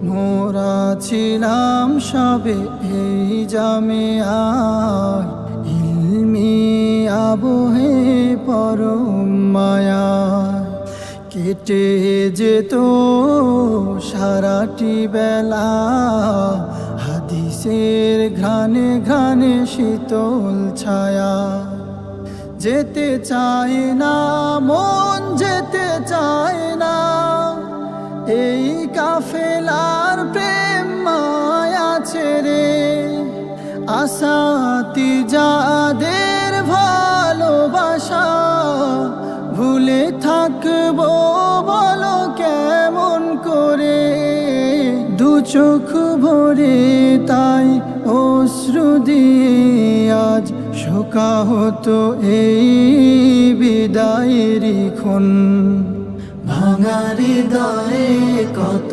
মোরা ছিলাম সবে এই জামিয়ায়, ইলমি আবহে পরম মায়ায়। কেটে যেত সারাটি বেলা হাদিসের ঘ্রাণে ঘ্রাণে শীতল ছায়া। যেতে চায় না মন, যেতে চায় না এই কাফেলার প্রেম মায়া ছেড়ে। আসাতি যাদের ভালোবাসা ভুলে থাকবো বলো কেমন করে। দু চোখ ভরে তাই অশ্রু দিয়ে আজ শোকা হতো এই বিদায়েরই ক্ষণ। ভাঙা হৃদয়ে কত